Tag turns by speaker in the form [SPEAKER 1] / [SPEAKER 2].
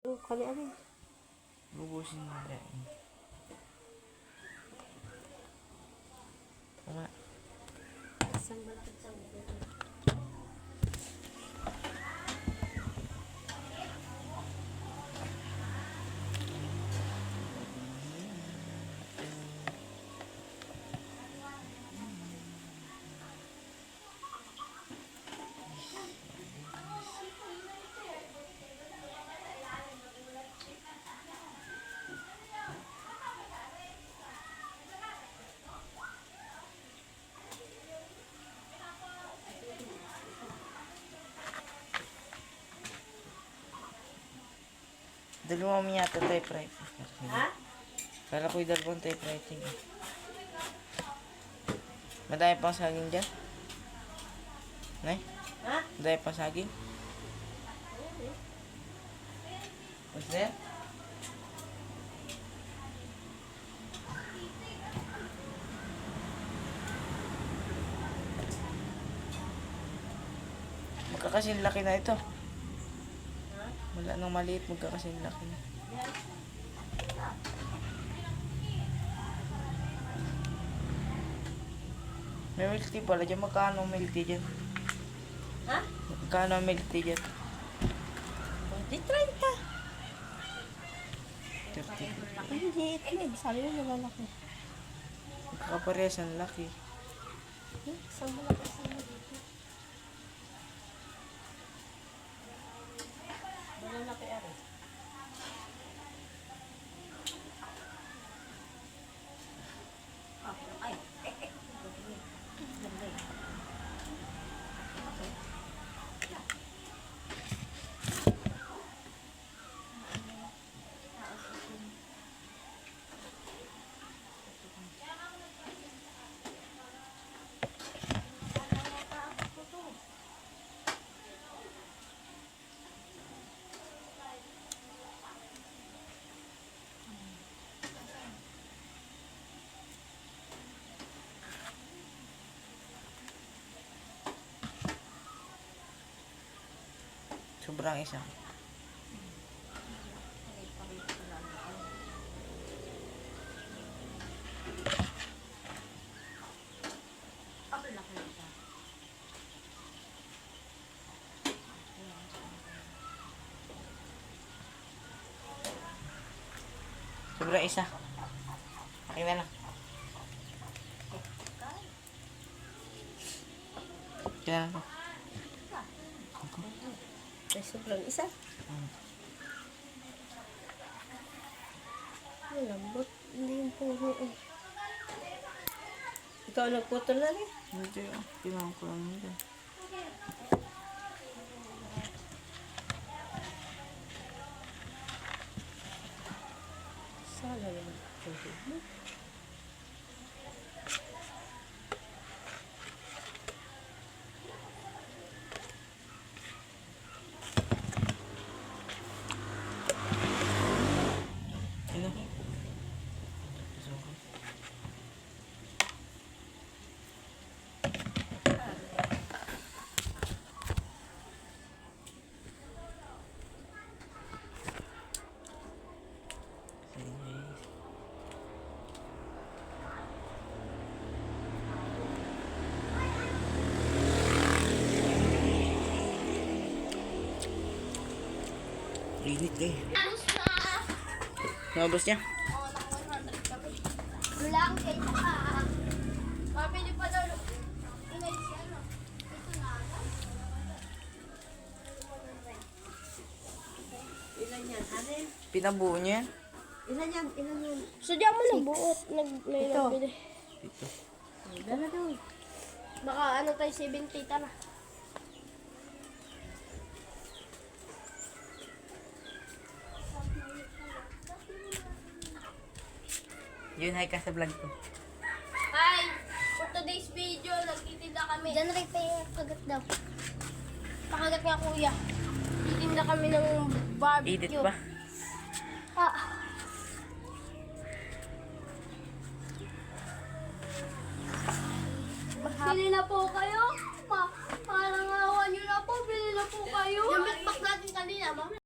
[SPEAKER 1] Kali alin.
[SPEAKER 2] Bubusin nila. Tama.
[SPEAKER 1] Isang malaki sa
[SPEAKER 2] Dalawang yata typewriter.
[SPEAKER 1] Ha?
[SPEAKER 2] Kala ko'y dalawang typewriter. Madami pang saging dyan? Nay?
[SPEAKER 1] Ha?
[SPEAKER 2] Madami pang saging? What's that? Magkakasing laki na ito. Wala nang maliit, magkakasing laki na. May milk tea pala dyan. Magkano ang milk tea dyan?
[SPEAKER 1] Ha?
[SPEAKER 2] Magkano ang milk tea dyan?
[SPEAKER 1] 30.
[SPEAKER 2] 30.
[SPEAKER 1] Ay, hindi itlog. Sabi mo malalaki.
[SPEAKER 2] Magkakaparehas ang laki.
[SPEAKER 1] Isang malaki, isang malaki. Malalaki ari. Ay.
[SPEAKER 2] Sobrang isa. Sobrang isa. Akin na lang. Akin na lang to.
[SPEAKER 1] Ay, sobrang isa. Ay, lambot. Hindi yung puho. Ikaw nagputol na rin?
[SPEAKER 2] Hindi. Tinawag ko lang nila.
[SPEAKER 1] Sala naman. Puho mo.
[SPEAKER 2] Ano? Init eh. Nabos niya?
[SPEAKER 3] Lang kay saka. Mabili pa daw. Inay si ano. Ito na.
[SPEAKER 1] Ilan yan? Anin?
[SPEAKER 2] Pinabuo niya yan?
[SPEAKER 1] Ilan yan? Ilan yan?
[SPEAKER 3] Sadya mo na buot.
[SPEAKER 1] Ito.
[SPEAKER 3] Nagbili.
[SPEAKER 2] Dito.
[SPEAKER 1] Dala daw.
[SPEAKER 3] Baka ano tayo 70 tara.
[SPEAKER 2] Yun, hi ka sa vlog ko.
[SPEAKER 3] Hi! For today's video, nagtitinda kami. Diyan repair, kagat daw. Pakagat nga kuya. Titinda kami ng barbecue.
[SPEAKER 2] Edit ba?
[SPEAKER 3] Ah. Bili na po kayo. Parang awan nyo na po. Bili na po kayo. Yung bitbak natin kanina, mami.